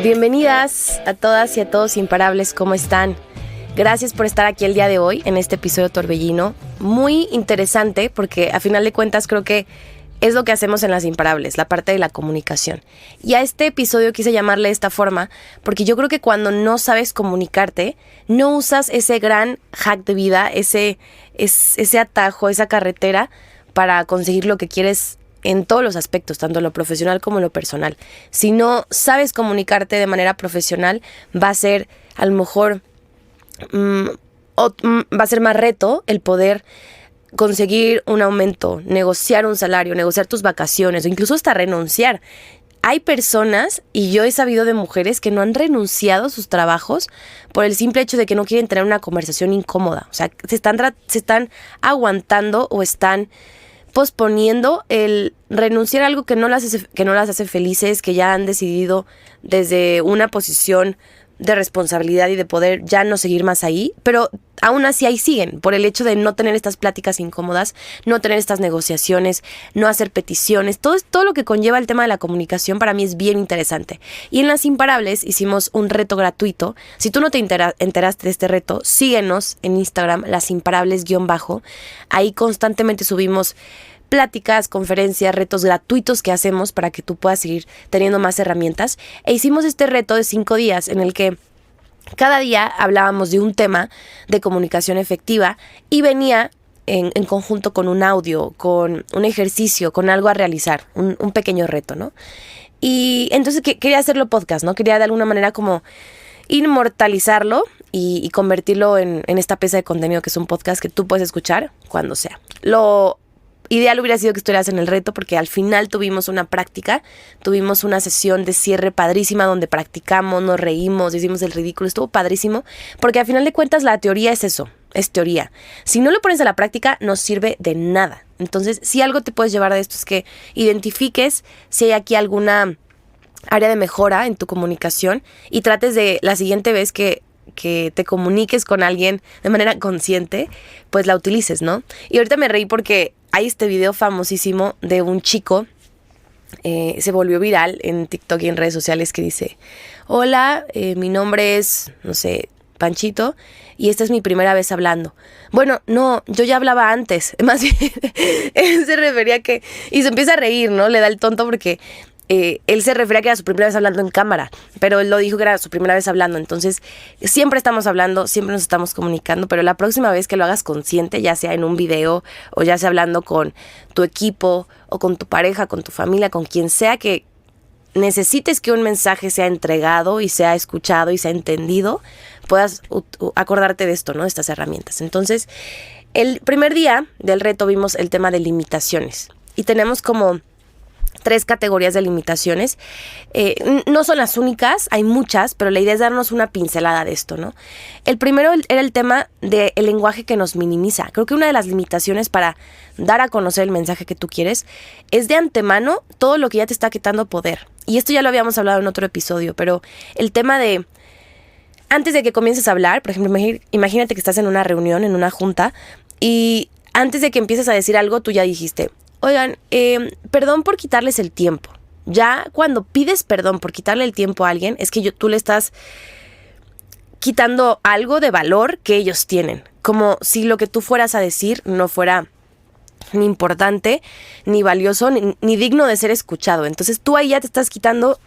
Bienvenidas a todas y a todos imparables, ¿cómo están? Gracias por estar aquí el día de hoy en este episodio Torbellino. Muy interesante porque a final de cuentas creo que es lo que hacemos en Las Imparables, la parte de la comunicación. Y a este episodio quise llamarle de esta forma porque yo creo que cuando no sabes comunicarte, no usas ese gran hack de vida, ese atajo, esa carretera para conseguir lo que quieres en todos los aspectos, tanto lo profesional como lo personal. Si no sabes comunicarte de manera profesional, va a ser a lo mejor va a ser más reto el poder conseguir un aumento, negociar un salario, negociar tus vacaciones o incluso hasta renunciar. Hay personas, y yo he sabido de mujeres que no han renunciado a sus trabajos por el simple hecho de que no quieren tener una conversación incómoda. O sea, se están aguantando o están posponiendo el renunciar a algo que no las hace felices, que ya han decidido desde una posición de responsabilidad y de poder ya no seguir más ahí, pero aún así ahí siguen, por el hecho de no tener estas pláticas incómodas, no tener estas negociaciones, no hacer peticiones, todo lo que conlleva el tema de la comunicación para mí es bien interesante. Y en Las Imparables hicimos un reto gratuito. Si tú no te enteraste de este reto, síguenos en Instagram, lasimparables_, ahí constantemente subimos pláticas, conferencias, retos gratuitos que hacemos para que tú puedas seguir teniendo más herramientas. E hicimos este reto de 5 días en el que cada día hablábamos de un tema de comunicación efectiva y venía en conjunto con un audio, con un ejercicio, con algo a realizar, un pequeño reto, ¿no? Y entonces quería hacerlo podcast, ¿no? Quería de alguna manera como inmortalizarlo y convertirlo en esta pieza de contenido que es un podcast que tú puedes escuchar cuando sea. Lo ideal hubiera sido que estuvieras en el reto porque al final tuvimos una práctica, tuvimos una sesión de cierre padrísima donde practicamos, nos reímos, hicimos el ridículo, estuvo padrísimo porque al final de cuentas la teoría es eso, es teoría. Si no lo pones a la práctica no sirve de nada. Entonces si algo te puedes llevar de esto es que identifiques si hay aquí alguna área de mejora en tu comunicación y trates de la siguiente vez que te comuniques con alguien de manera consciente, pues la utilices, ¿no? Y ahorita me reí porque hay este video famosísimo de un chico, se volvió viral en TikTok y en redes sociales que dice: hola, mi nombre es, no sé, Panchito, y esta es mi primera vez hablando. Bueno, no, yo ya hablaba antes, más bien, él se refería a que, y se empieza a reír, ¿no? Le da el tonto porque él se refería a que era su primera vez hablando en cámara, pero él lo dijo que era su primera vez hablando. Entonces siempre estamos hablando, siempre nos estamos comunicando, pero la próxima vez que lo hagas consciente, ya sea en un video o ya sea hablando con tu equipo o con tu pareja, con tu familia, con quien sea que necesites que un mensaje sea entregado y sea escuchado y sea entendido, puedas acordarte de esto, ¿no? De estas herramientas. Entonces, el primer día del reto vimos el tema de limitaciones y tenemos como 3 categorías de limitaciones. No son las únicas, hay muchas, pero la idea es darnos una pincelada de esto, ¿no? El primero era el tema del lenguaje que nos minimiza. Creo que una de las limitaciones para dar a conocer el mensaje que tú quieres es de antemano todo lo que ya te está quitando poder. Y esto ya lo habíamos hablado en otro episodio, pero el tema de antes de que comiences a hablar, por ejemplo, imagínate que estás en una reunión, en una junta, y antes de que empieces a decir algo, tú ya dijiste: oigan, perdón por quitarles el tiempo. Ya cuando pides perdón por quitarle el tiempo a alguien, es que tú le estás quitando algo de valor que ellos tienen. Como si lo que tú fueras a decir no fuera ni importante, ni valioso, ni digno de ser escuchado. Entonces tú ahí ya te estás quitando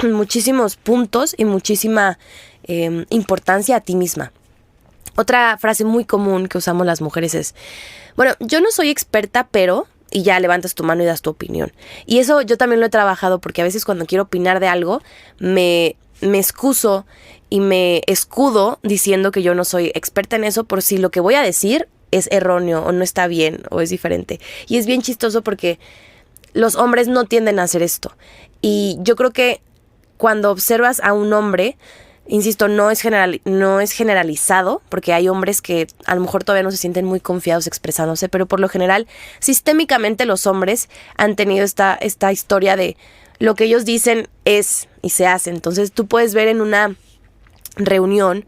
muchísimos puntos y muchísima importancia a ti misma. Otra frase muy común que usamos las mujeres es: bueno, yo no soy experta, pero... y ya levantas tu mano y das tu opinión. Y eso yo también lo he trabajado porque a veces cuando quiero opinar de algo me excuso y me escudo diciendo que yo no soy experta en eso por si lo que voy a decir es erróneo o no está bien o es diferente. Y es bien chistoso porque los hombres no tienden a hacer esto. Y yo creo que cuando observas a un hombre, insisto, no es generalizado, porque hay hombres que a lo mejor todavía no se sienten muy confiados expresándose, pero por lo general, sistémicamente los hombres han tenido esta historia de lo que ellos dicen es y se hace. Entonces tú puedes ver en una reunión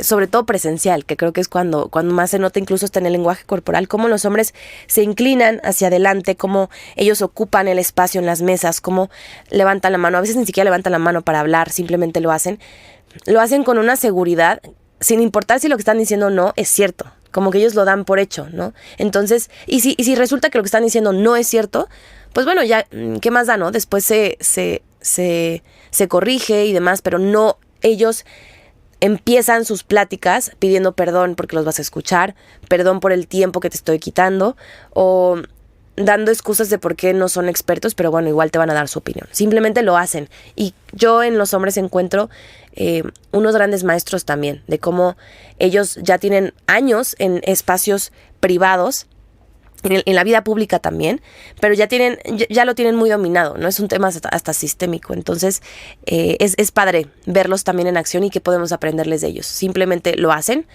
sobre todo presencial, que creo que es cuando más se nota incluso hasta en el lenguaje corporal, cómo los hombres se inclinan hacia adelante, cómo ellos ocupan el espacio en las mesas, cómo levantan la mano, a veces ni siquiera levantan la mano para hablar, simplemente lo hacen con una seguridad, sin importar si lo que están diciendo o no es cierto, como que ellos lo dan por hecho, ¿no? Entonces, y si resulta que lo que están diciendo no es cierto, pues bueno, ya, ¿qué más da, no? Después se corrige y demás, pero no, ellos empiezan sus pláticas pidiendo perdón porque los vas a escuchar, perdón por el tiempo que te estoy quitando, o dando excusas de por qué no son expertos, pero bueno, igual te van a dar su opinión. Simplemente lo hacen. Y yo en los hombres encuentro unos grandes maestros también, de cómo ellos ya tienen años en espacios privados, en la vida pública también, pero ya lo tienen muy dominado, ¿no? Es un tema hasta sistémico. Entonces, es padre verlos también en acción y que podemos aprenderles de ellos. Simplemente lo hacen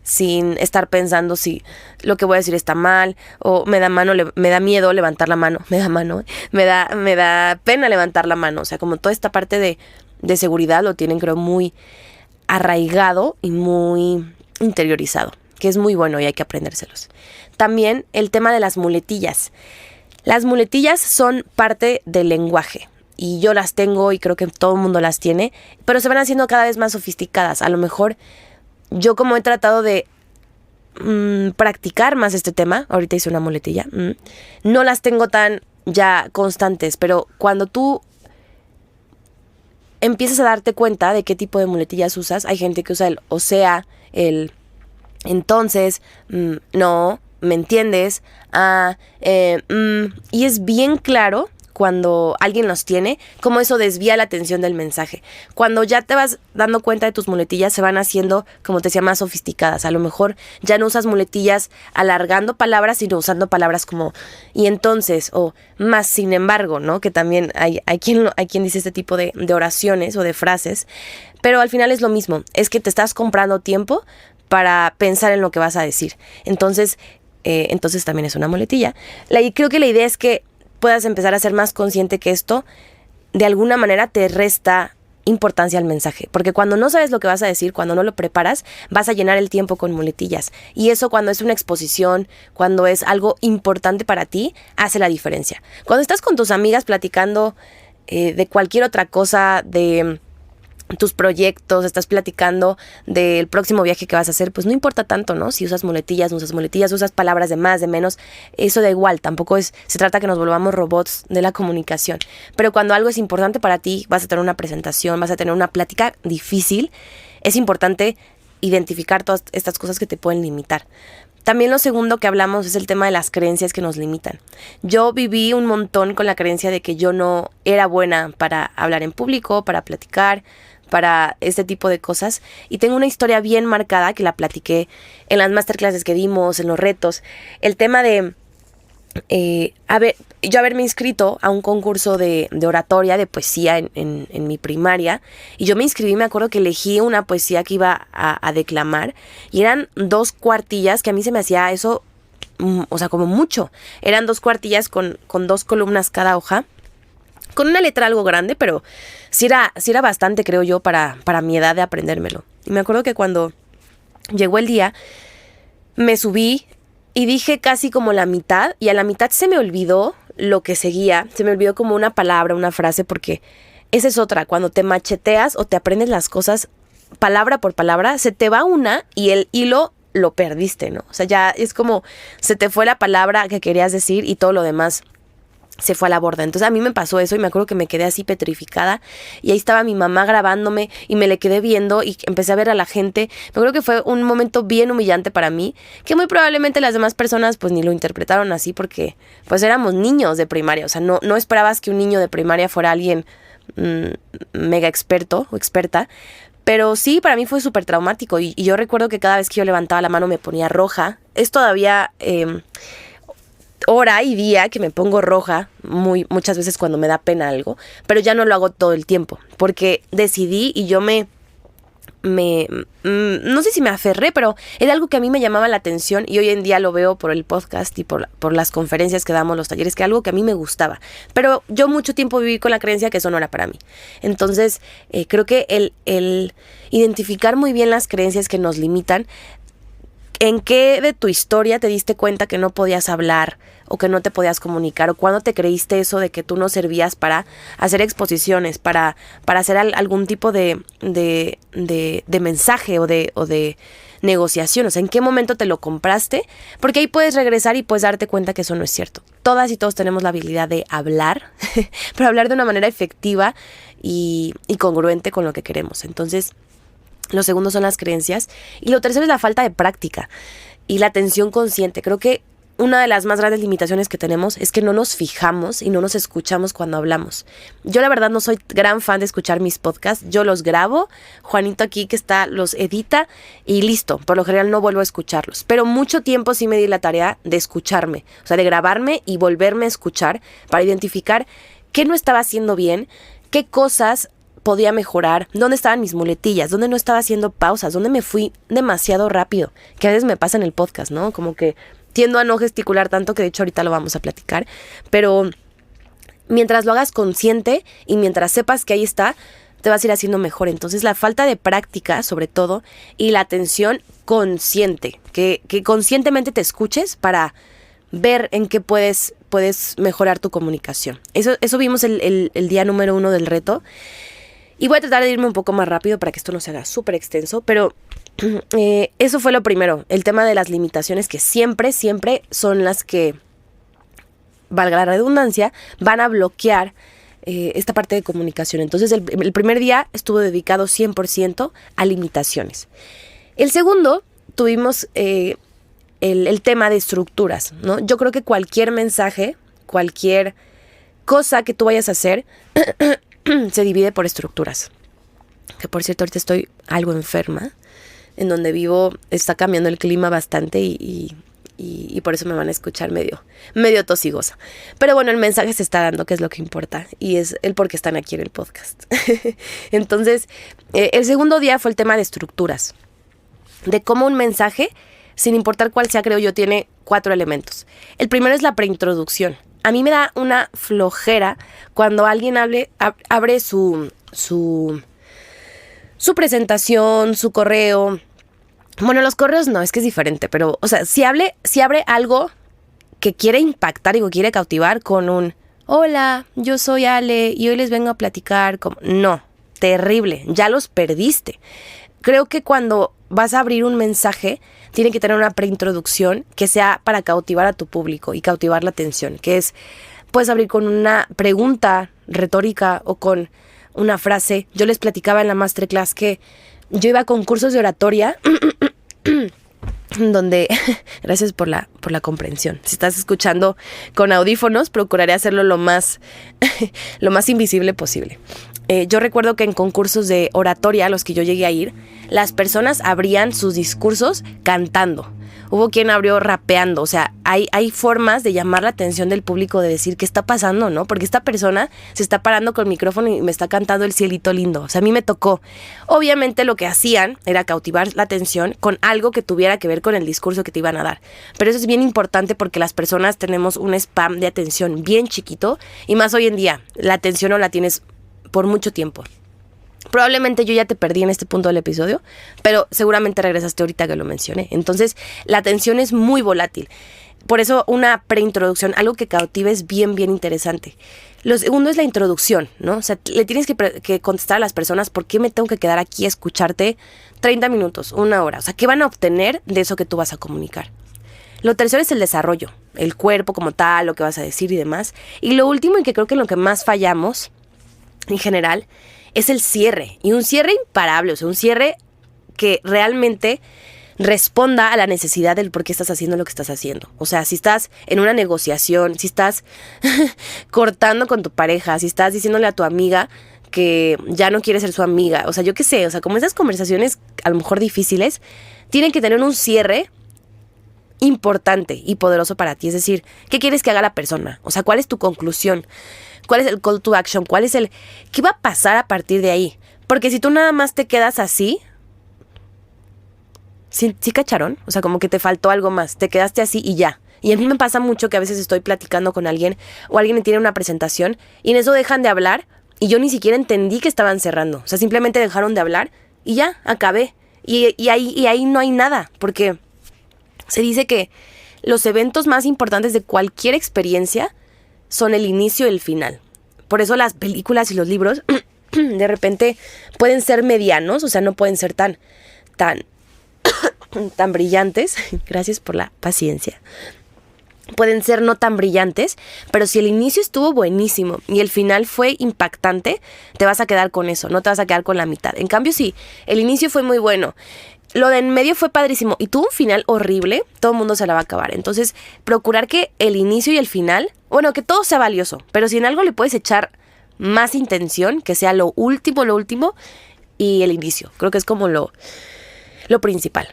sin estar pensando si lo que voy a decir está mal, o me da miedo levantar la mano, me da pena levantar la mano. O sea, como toda esta parte de seguridad lo tienen, creo, muy arraigado y muy interiorizado, que es muy bueno y hay que aprendérselos. También el tema de las muletillas. Las muletillas son parte del lenguaje y yo las tengo y creo que todo el mundo las tiene, pero se van haciendo cada vez más sofisticadas. A lo mejor yo, como he tratado de practicar más este tema, ahorita hice una muletilla, no las tengo tan ya constantes, pero cuando tú empiezas a darte cuenta de qué tipo de muletillas usas, hay gente que usa el o sea, el entonces, no, ¿me entiendes? Y es bien claro cuando alguien los tiene, cómo eso desvía la atención del mensaje. Cuando ya te vas dando cuenta de tus muletillas, se van haciendo, como te decía, más sofisticadas. A lo mejor ya no usas muletillas alargando palabras, sino usando palabras como y entonces, o más sin embargo, ¿no? Que también hay quien dice este tipo de oraciones o de frases, pero al final es lo mismo, es que te estás comprando tiempo para pensar en lo que vas a decir. Entonces también es una muletilla. Creo que la idea es que puedas empezar a ser más consciente que esto de alguna manera te resta importancia al mensaje, porque cuando no sabes lo que vas a decir, cuando no lo preparas, vas a llenar el tiempo con muletillas, y eso, cuando es una exposición, cuando es algo importante para ti, hace la diferencia. Cuando estás con tus amigas platicando de cualquier otra cosa, de tus proyectos, estás platicando del próximo viaje que vas a hacer, pues no importa tanto, ¿no? Si usas muletillas, no usas muletillas, usas palabras de más, de menos, eso da igual, tampoco se trata que nos volvamos robots de la comunicación. Pero cuando algo es importante para ti, vas a tener una presentación, vas a tener una plática difícil, es importante identificar todas estas cosas que te pueden limitar. También lo segundo que hablamos es el tema de las creencias que nos limitan. Yo viví un montón con la creencia de que yo no era buena para hablar en público, para platicar, para este tipo de cosas, y tengo una historia bien marcada que la platiqué en las masterclasses que dimos, en los retos. El tema de yo haberme inscrito a un concurso de oratoria, de poesía en mi primaria, y yo me inscribí, me acuerdo que elegí una poesía que iba a declamar, y eran 2 cuartillas, que a mí se me hacía eso, o sea, como mucho. Eran 2 cuartillas con 2 columnas cada hoja, con una letra algo grande, pero sí era bastante, creo yo, para mi edad de aprendérmelo. Y me acuerdo que cuando llegó el día, me subí y dije casi como la mitad, y a la mitad se me olvidó lo que seguía, se me olvidó como una palabra, una frase, porque esa es otra, cuando te macheteas o te aprendes las cosas palabra por palabra, se te va una y el hilo lo perdiste, ¿no? O sea, ya es como se te fue la palabra que querías decir y todo lo demás se fue a la borda. Entonces a mí me pasó eso y me acuerdo que me quedé así petrificada, y ahí estaba mi mamá grabándome y me le quedé viendo y empecé a ver a la gente. Me acuerdo que fue un momento bien humillante para mí, que muy probablemente las demás personas pues ni lo interpretaron así, porque pues éramos niños de primaria. O sea, no esperabas que un niño de primaria fuera alguien mega experto o experta. Pero sí, para mí fue súper traumático, y yo recuerdo que cada vez que yo levantaba la mano me ponía roja. Es todavía hora y día que me pongo roja muchas veces cuando me da pena algo, pero ya no lo hago todo el tiempo, porque decidí, y yo me no sé si me aferré, pero era algo que a mí me llamaba la atención y hoy en día lo veo por el podcast y por las conferencias que damos, los talleres, que algo que a mí me gustaba. Pero yo mucho tiempo viví con la creencia que eso no era para mí. Entonces, creo que el identificar muy bien las creencias que nos limitan, ¿en qué de tu historia te diste cuenta que no podías hablar o que no te podías comunicar? ¿O cuándo te creíste eso de que tú no servías para hacer exposiciones, para hacer algún tipo de mensaje o de negociación? O sea, ¿en qué momento te lo compraste? Porque ahí puedes regresar y puedes darte cuenta que eso no es cierto. Todas y todos tenemos la habilidad de hablar, pero hablar de una manera efectiva y congruente con lo que queremos. Entonces, lo segundo son las creencias. Y lo tercero es la falta de práctica y la atención consciente. Creo que una de las más grandes limitaciones que tenemos es que no nos fijamos y no nos escuchamos cuando hablamos. Yo la verdad no soy gran fan de escuchar mis podcasts. Yo los grabo, Juanito aquí que está los edita y listo. Por lo general no vuelvo a escucharlos. Pero mucho tiempo sí me di la tarea de escucharme. O sea, de grabarme y volverme a escuchar para identificar qué no estaba haciendo bien, qué cosas podía mejorar, dónde estaban mis muletillas, dónde no estaba haciendo pausas, dónde me fui demasiado rápido, que a veces me pasa en el podcast, ¿no? Como que tiendo a no gesticular tanto, que de hecho ahorita lo vamos a platicar, pero mientras lo hagas consciente y mientras sepas que ahí está, te vas a ir haciendo mejor. Entonces la falta de práctica, sobre todo, y la atención consciente, que conscientemente te escuches para ver en qué puedes mejorar tu comunicación. Eso vimos el día número 1 del reto. Y voy a tratar de irme un poco más rápido para que esto no se haga súper extenso, pero eso fue lo primero, el tema de las limitaciones que siempre son las que, valga la redundancia, van a bloquear esta parte de comunicación. Entonces el primer día estuvo dedicado 100% a limitaciones. El segundo tuvimos el tema de estructuras, ¿no? Yo creo que cualquier mensaje, cualquier cosa que tú vayas a hacer se divide por estructuras. Que por cierto, ahorita estoy algo enferma. En donde vivo está cambiando el clima bastante y por eso me van a escuchar medio tosigosa. Pero bueno, el mensaje se está dando, que es lo que importa. Y es el por qué están aquí en el podcast. Entonces, el segundo día fue el tema de estructuras. De cómo un mensaje, sin importar cuál sea, creo yo, tiene 4 elementos. El primero es la preintroducción. A mí me da una flojera cuando alguien abre su presentación, su correo. Bueno, los correos no, es que es diferente, pero, o sea, si abre algo que quiere impactar y que quiere cautivar con un hola, yo soy Ale y hoy les vengo a platicar. No, terrible, ya los perdiste. Creo que cuando vas a abrir un mensaje, tiene que tener una preintroducción que sea para cautivar a tu público y cautivar la atención, que es, puedes abrir con una pregunta retórica o con una frase. Yo les platicaba en la masterclass que yo iba a concursos de oratoria donde, gracias por la comprensión. Si estás escuchando con audífonos, procuraré hacerlo lo más invisible posible. Yo recuerdo que en concursos de oratoria a los que yo llegué a ir, las personas abrían sus discursos cantando. Hubo quien abrió rapeando. O sea, hay formas de llamar la atención del público, de decir qué está pasando, ¿no? Porque esta persona se está parando con el micrófono y me está cantando El cielito lindo. O sea, a mí me tocó. Obviamente lo que hacían era cautivar la atención con algo que tuviera que ver con el discurso que te iban a dar. Pero eso es bien importante porque las personas tenemos un spam de atención bien chiquito. Y más hoy en día, la atención no la tienes por mucho tiempo. Probablemente yo ya te perdí en este punto del episodio, pero seguramente regresaste ahorita que lo mencioné. Entonces, la atención es muy volátil. Por eso una preintroducción, algo que cautive, es bien interesante. Lo segundo es la introducción, ¿no? O sea, le tienes que contestar a las personas por qué me tengo que quedar aquí a escucharte 30 minutos, 1 hora. O sea, ¿qué van a obtener de eso que tú vas a comunicar? Lo tercero es el desarrollo, el cuerpo como tal, lo que vas a decir y demás. Y lo último, y que creo que en lo que más fallamos en general, es el cierre. Y un cierre imparable, o sea, un cierre que realmente responda a la necesidad del por qué estás haciendo lo que estás haciendo. O sea, si estás en una negociación, si estás cortando con tu pareja, si estás diciéndole a tu amiga que ya no quieres ser su amiga, o sea, yo qué sé, o sea, como esas conversaciones a lo mejor difíciles, tienen que tener un cierre importante y poderoso para ti. Es decir, ¿qué quieres que haga la persona? O sea, ¿cuál es tu conclusión? ¿Cuál es el call to action? ¿Qué va a pasar a partir de ahí? Porque si tú nada más te quedas así, ¿Sí, sí cacharon? O sea, como que te faltó algo más, te quedaste así y ya. Y a mí me pasa mucho que a veces estoy platicando con alguien o alguien tiene una presentación y en eso dejan de hablar y yo ni siquiera entendí que estaban cerrando. O sea, simplemente dejaron de hablar y ya, acabé. Y ahí no hay nada, porque se dice que los eventos más importantes de cualquier experiencia son el inicio y el final. Por eso las películas y los libros de repente pueden ser medianos, o sea, no pueden ser tan brillantes. Gracias por la paciencia. Pueden ser no tan brillantes, pero si el inicio estuvo buenísimo y el final fue impactante, te vas a quedar con eso, no te vas a quedar con la mitad. En cambio, si el inicio fue muy bueno, lo de en medio fue padrísimo y tuvo un final horrible, todo el mundo se la va a acabar. Entonces, procurar que el inicio y el final, bueno, que todo sea valioso, pero si en algo le puedes echar más intención, que sea lo último y el inicio. Creo que es como lo principal.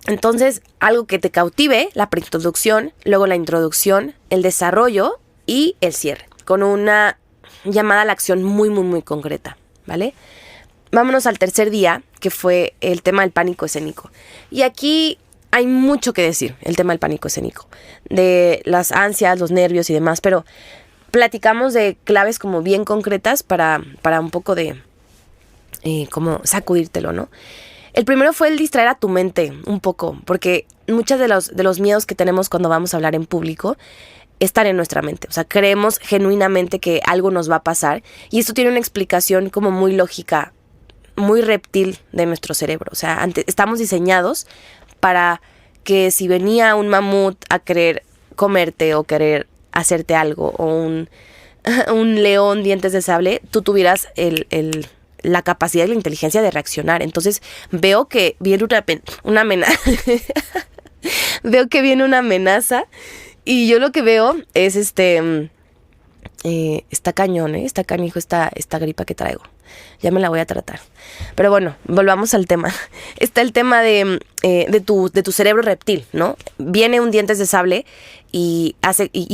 Entonces, algo que te cautive, la preintroducción, luego la introducción, el desarrollo y el cierre, con una llamada a la acción muy concreta, ¿vale? Vámonos al tercer día, que fue el tema del pánico escénico. Y aquí hay mucho que decir, el tema del pánico escénico, de las ansias, los nervios y demás, pero platicamos de claves como bien concretas para un poco de como sacudírtelo, ¿no? El primero fue el distraer a tu mente un poco, porque muchos de los miedos que tenemos cuando vamos a hablar en público están en nuestra mente. O sea, creemos genuinamente que algo nos va a pasar y esto tiene una explicación como muy lógica, muy reptil de nuestro cerebro. O sea, estamos diseñados para que si venía un mamut a querer comerte o querer hacerte algo o un león dientes de sable, tú tuvieras la capacidad y la inteligencia de reaccionar. Entonces veo que viene una amenaza. Veo que viene una amenaza y yo lo que veo es está cañón, está canijo esta gripa que traigo. Ya me la voy a tratar. Pero bueno, volvamos al tema. Está el tema de tu cerebro reptil, ¿no? Viene un dientes de sable y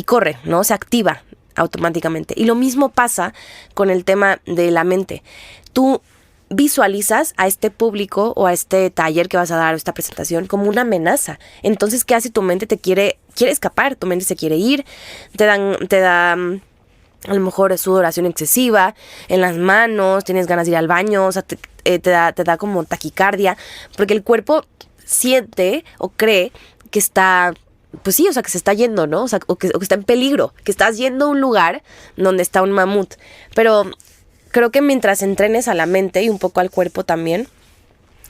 corre, ¿no? Se activa automáticamente. Y lo mismo pasa con el tema de la mente. Tú visualizas a este público o a este taller que vas a dar o esta presentación como una amenaza. Entonces, ¿qué hace tu mente? Te quiere escapar, tu mente se quiere ir, te da a lo mejor sudoración excesiva en las manos, tienes ganas de ir al baño, o sea, te da como taquicardia, porque el cuerpo siente o cree que está, pues sí, o sea, que se está yendo, ¿no? O sea, o que está en peligro, que estás yendo a un lugar donde está un mamut. Pero creo que mientras entrenes a la mente y un poco al cuerpo también,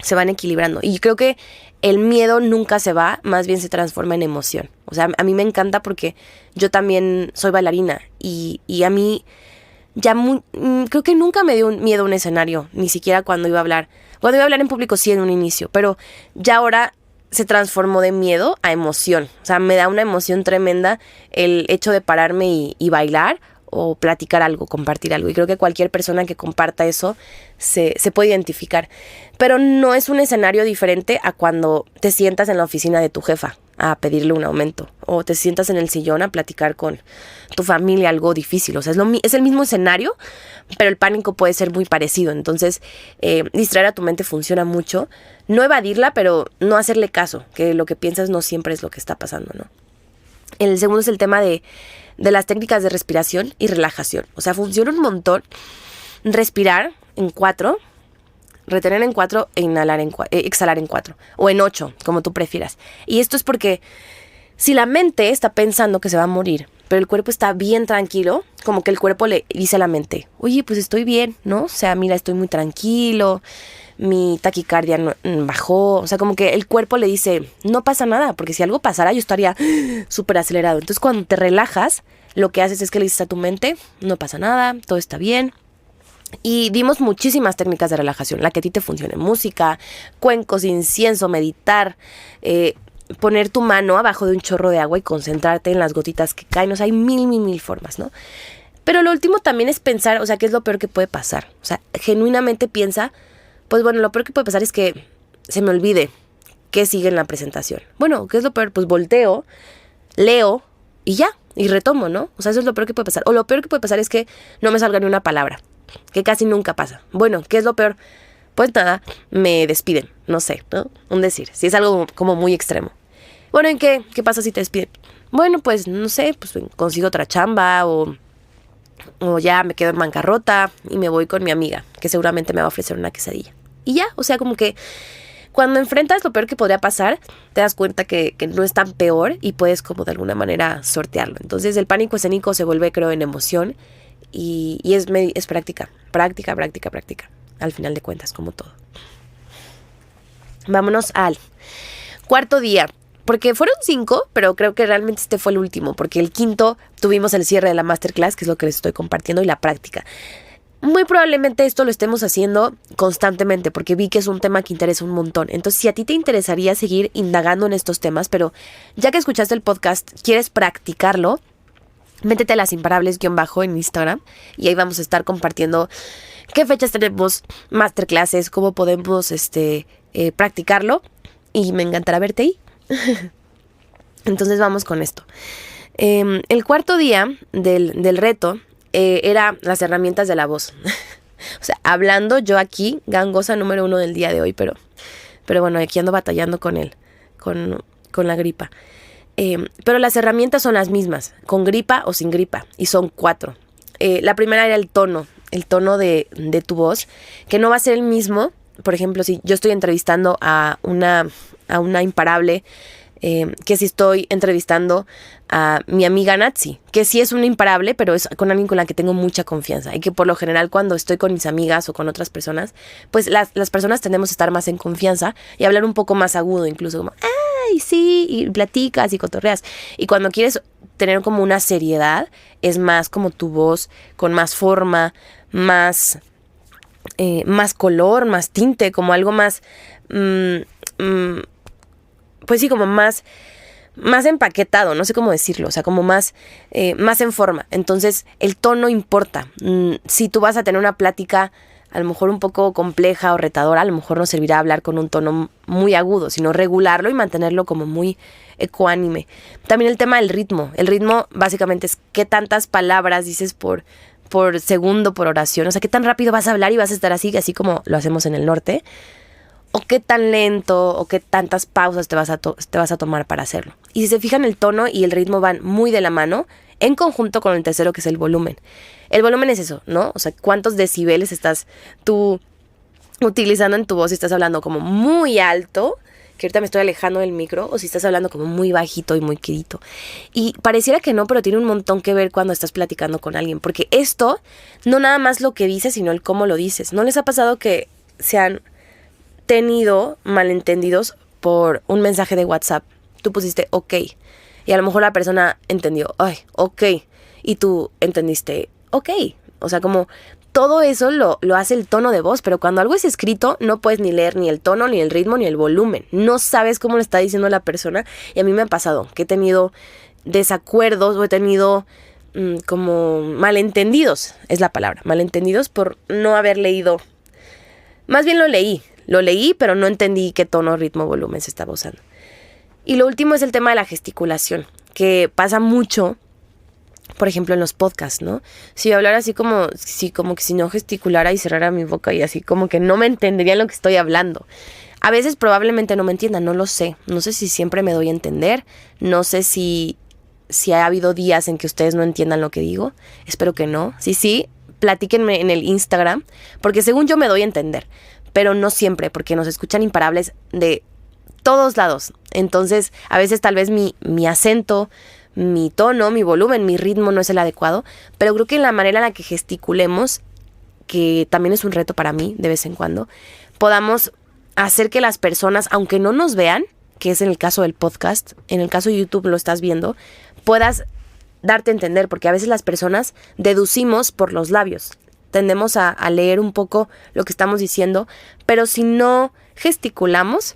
se van equilibrando. Y creo que el miedo nunca se va, más bien se transforma en emoción. O sea, a mí me encanta porque yo también soy bailarina y a mí creo que nunca me dio miedo un escenario, ni siquiera cuando iba a hablar. Cuando iba a hablar en público sí en un inicio, pero ya ahora se transformó de miedo a emoción. O sea, me da una emoción tremenda el hecho de pararme y bailar o platicar algo, compartir algo. Y creo que cualquier persona que comparta eso se puede identificar. Pero no es un escenario diferente a cuando te sientas en la oficina de tu jefa a pedirle un aumento o te sientas en el sillón a platicar con tu familia algo difícil. O sea, es el mismo escenario, pero el pánico puede ser muy parecido. Entonces, distraer a tu mente funciona mucho. No evadirla, pero no hacerle caso, que lo que piensas no siempre es lo que está pasando, ¿no? El segundo es el tema de las técnicas de respiración y relajación. O sea, funciona un montón respirar en 4, retener en 4 e exhalar en 4. O en 8, como tú prefieras. Y esto es porque si la mente está pensando que se va a morir, pero el cuerpo está bien tranquilo, como que el cuerpo le dice a la mente, oye, pues estoy bien, ¿no? O sea, mira, estoy muy tranquilo, mi taquicardia bajó. O sea, como que el cuerpo le dice, no pasa nada, porque si algo pasara yo estaría súper acelerado. Entonces, cuando te relajas, lo que haces es que le dices a tu mente, no pasa nada, todo está bien. Y dimos muchísimas técnicas de relajación, la que a ti te funcione: música, cuencos, incienso, meditar, poner tu mano abajo de un chorro de agua y concentrarte en las gotitas que caen. O sea, hay mil formas, ¿no? Pero lo último también es pensar, o sea, ¿qué es lo peor que puede pasar? O sea, genuinamente piensa, pues bueno, lo peor que puede pasar es que se me olvide qué sigue en la presentación. Bueno, ¿qué es lo peor? Pues volteo, leo y ya, y retomo, ¿no? O sea, eso es lo peor que puede pasar. O lo peor que puede pasar es que no me salga ni una palabra, que casi nunca pasa. Bueno, ¿qué es lo peor? pues nada, me despiden, no sé, ¿no? Un decir, si es algo como muy extremo. Bueno, ¿en qué pasa si te despiden? Bueno, pues no sé, pues consigo otra chamba o ya me quedo en bancarrota y me voy con mi amiga, que seguramente me va a ofrecer una quesadilla. Y ya, o sea, como que cuando enfrentas lo peor que podría pasar, te das cuenta que no es tan peor y puedes como de alguna manera sortearlo. Entonces el pánico escénico se vuelve, creo, en emoción y es práctica, al final de cuentas, como todo. Vámonos al cuarto día. Porque fueron 5, pero creo que realmente este fue el último, porque el quinto tuvimos el cierre de la masterclass, que es lo que les estoy compartiendo, y la práctica. Muy probablemente esto lo estemos haciendo constantemente, porque vi que es un tema que interesa un montón. Entonces, si a ti te interesaría seguir indagando en estos temas, pero ya que escuchaste el podcast, quieres practicarlo, métete a Las Imparables _ en Instagram, y ahí vamos a estar compartiendo qué fechas tenemos, masterclasses, cómo podemos practicarlo, y me encantará verte ahí. Entonces vamos con esto. El cuarto día del reto era las herramientas de la voz. O sea, hablando yo aquí, gangosa número 1 del día de hoy, pero bueno, aquí ando batallando con la gripa. Pero las herramientas son las mismas, con gripa o sin gripa, y son 4. La primera era el tono de tu voz, que no va a ser el mismo. Por ejemplo, si yo estoy entrevistando a una imparable, que si estoy entrevistando a mi amiga Natsi, que sí es una imparable, pero es con alguien con la que tengo mucha confianza, y que por lo general cuando estoy con mis amigas o con otras personas, pues las personas tendemos a estar más en confianza y hablar un poco más agudo, incluso como, ¡ay, sí! Y platicas y cotorreas. Y cuando quieres tener como una seriedad, es más como tu voz, con más forma, más color, más tinte, como algo más, pues sí, como más empaquetado, no sé cómo decirlo, o sea, como más en forma. Entonces, el tono importa. Si tú vas a tener una plática a lo mejor un poco compleja o retadora, a lo mejor no servirá hablar con un tono muy agudo, sino regularlo y mantenerlo como muy ecuánime. También el tema del ritmo. El ritmo básicamente es qué tantas palabras dices por segundo, por oración. O sea, qué tan rápido vas a hablar y vas a estar así como lo hacemos en el norte. O qué tan lento, o qué tantas pausas te vas a tomar para hacerlo. Y si se fijan, el tono y el ritmo van muy de la mano, en conjunto con el tercero, que es el volumen. El volumen es eso, ¿no? O sea, cuántos decibeles estás tú utilizando en tu voz, si estás hablando como muy alto, que ahorita me estoy alejando del micro, o si estás hablando como muy bajito y muy quedito. Y pareciera que no, pero tiene un montón que ver cuando estás platicando con alguien, porque esto, no nada más lo que dices, sino el cómo lo dices. ¿No les ha pasado que se han tenido malentendidos por un mensaje de WhatsApp? Tú pusiste ok, y a lo mejor la persona entendió, ay, ok, y tú entendiste, ok. O sea, como todo eso lo hace el tono de voz, pero cuando algo es escrito no puedes ni leer ni el tono, ni el ritmo, ni el volumen. No sabes cómo lo está diciendo la persona, y a mí me ha pasado que he tenido desacuerdos o he tenido como malentendidos, es la palabra, malentendidos por no haber leído. Más bien lo leí, pero no entendí qué tono, ritmo, volumen se estaba usando. Y lo último es el tema de la gesticulación, que pasa mucho, por ejemplo, en los podcasts, ¿no? Si yo hablara así como que si no gesticulara y cerrara mi boca y así como que no me entenderían lo que estoy hablando. A veces probablemente no me entiendan, no lo sé. No sé si siempre me doy a entender. No sé si ha habido días en que ustedes no entiendan lo que digo. Espero que no. Sí, platíquenme en el Instagram, porque según yo me doy a entender, pero no siempre, porque nos escuchan imparables de todos lados. Entonces, a veces tal vez mi acento, mi tono, mi volumen, mi ritmo no es el adecuado, pero creo que en la manera en la que gesticulemos, que también es un reto para mí de vez en cuando, podamos hacer que las personas, aunque no nos vean, que es en el caso del podcast, en el caso de YouTube lo estás viendo, puedas darte a entender, porque a veces las personas deducimos por los labios. Tendemos a leer un poco lo que estamos diciendo, pero si no gesticulamos,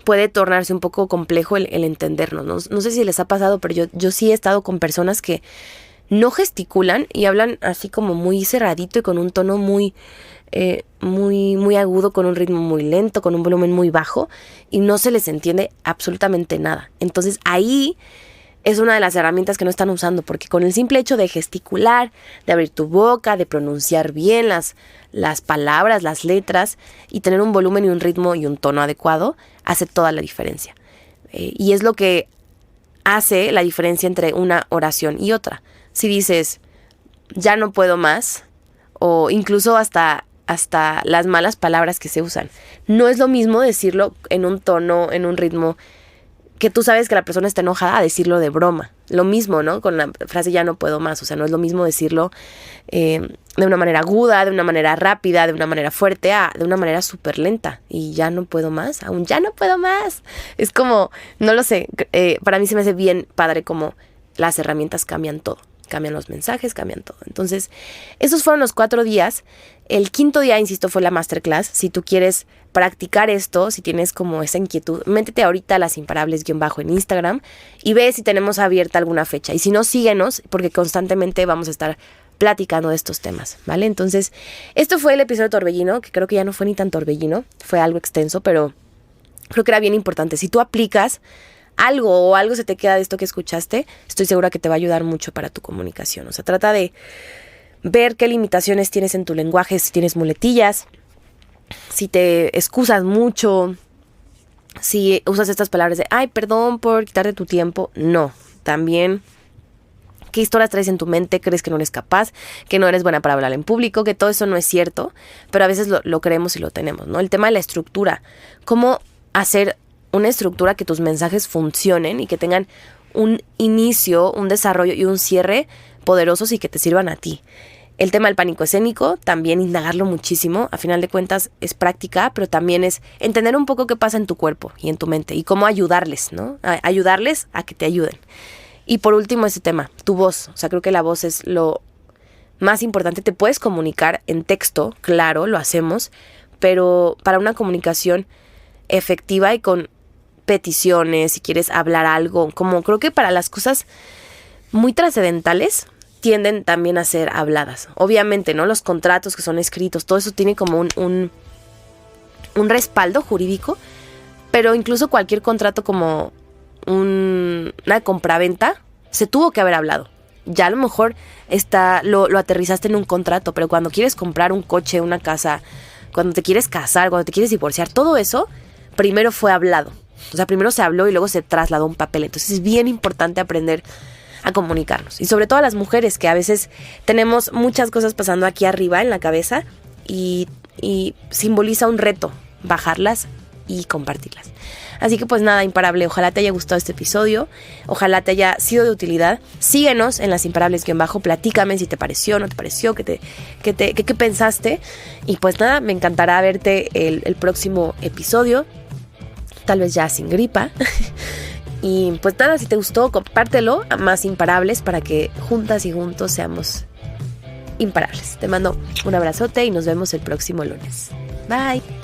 puede tornarse un poco complejo el entendernos. No sé si les ha pasado, pero yo sí he estado con personas que no gesticulan y hablan así como muy cerradito y con un tono muy agudo, con un ritmo muy lento, con un volumen muy bajo, y no se les entiende absolutamente nada. Entonces ahí es una de las herramientas que no están usando, porque con el simple hecho de gesticular, de abrir tu boca, de pronunciar bien las palabras, las letras y tener un volumen y un ritmo y un tono adecuado, hace toda la diferencia. Y es lo que hace la diferencia entre una oración y otra. Si dices, ya no puedo más, o incluso hasta las malas palabras que se usan, no es lo mismo decirlo en un tono, en un ritmo que tú sabes que la persona está enojada, a decirlo de broma. Lo mismo, ¿no? Con la frase ya no puedo más. O sea, no es lo mismo decirlo de una manera aguda, de una manera rápida, de una manera fuerte, de una manera súper lenta. Y ya no puedo más, aún ya no puedo más. Es como, no lo sé, para mí se me hace bien padre como las herramientas cambian todo. Cambian los mensajes, cambian todo. Entonces, esos fueron los 4 días. El 5.º día, insisto, fue la masterclass. Si tú quieres practicar esto, si tienes como esa inquietud, métete ahorita a Las Imparables _ en Instagram y ve si tenemos abierta alguna fecha. Y si no, síguenos, porque constantemente vamos a estar platicando de estos temas, ¿vale? Entonces, esto fue el episodio de Torbellino, que creo que ya no fue ni tan torbellino, fue algo extenso, pero creo que era bien importante. Si tú aplicas algo se te queda de esto que escuchaste, estoy segura que te va a ayudar mucho para tu comunicación. O sea, trata de ver qué limitaciones tienes en tu lenguaje, si tienes muletillas, si te excusas mucho, si usas estas palabras de, ay, perdón por quitarte tu tiempo. No, también qué historias traes en tu mente, crees que no eres capaz, que no eres buena para hablar en público, que todo eso no es cierto, pero a veces lo creemos y lo tenemos, ¿no? El tema de la estructura, cómo hacer una estructura que tus mensajes funcionen y que tengan un inicio, un desarrollo y un cierre poderosos y que te sirvan a ti. El tema del pánico escénico, también indagarlo muchísimo. A final de cuentas es práctica, pero también es entender un poco qué pasa en tu cuerpo y en tu mente y cómo ayudarles, ¿no? Ayudarles a que te ayuden. Y por último, ese tema, tu voz. O sea, creo que la voz es lo más importante. Te puedes comunicar en texto, claro, lo hacemos, pero para una comunicación efectiva y con peticiones, si quieres hablar algo, como creo que para las cosas muy trascendentales tienden también a ser habladas. Obviamente, ¿no? Los contratos que son escritos, todo eso tiene como un respaldo jurídico, pero incluso cualquier contrato como una compraventa se tuvo que haber hablado. Ya a lo mejor lo aterrizaste en un contrato, pero cuando quieres comprar un coche, una casa, cuando te quieres casar, cuando te quieres divorciar, todo eso primero fue hablado. O sea, primero se habló y luego se trasladó un papel. Entonces es bien importante aprender a comunicarnos. Y sobre todo a las mujeres, que a veces tenemos muchas cosas pasando aquí arriba en la cabeza y simboliza un reto bajarlas y compartirlas. Así que pues nada, Imparable, ojalá te haya gustado este episodio, ojalá te haya sido de utilidad. Síguenos en Las Imparables _ platícame si te pareció, no te pareció, qué pensaste. Y pues nada, me encantará verte el próximo episodio, tal vez ya sin gripa. Y pues nada, si te gustó, compártelo a más imparables para que juntas y juntos seamos imparables. Te mando un abrazote y nos vemos el próximo lunes. Bye.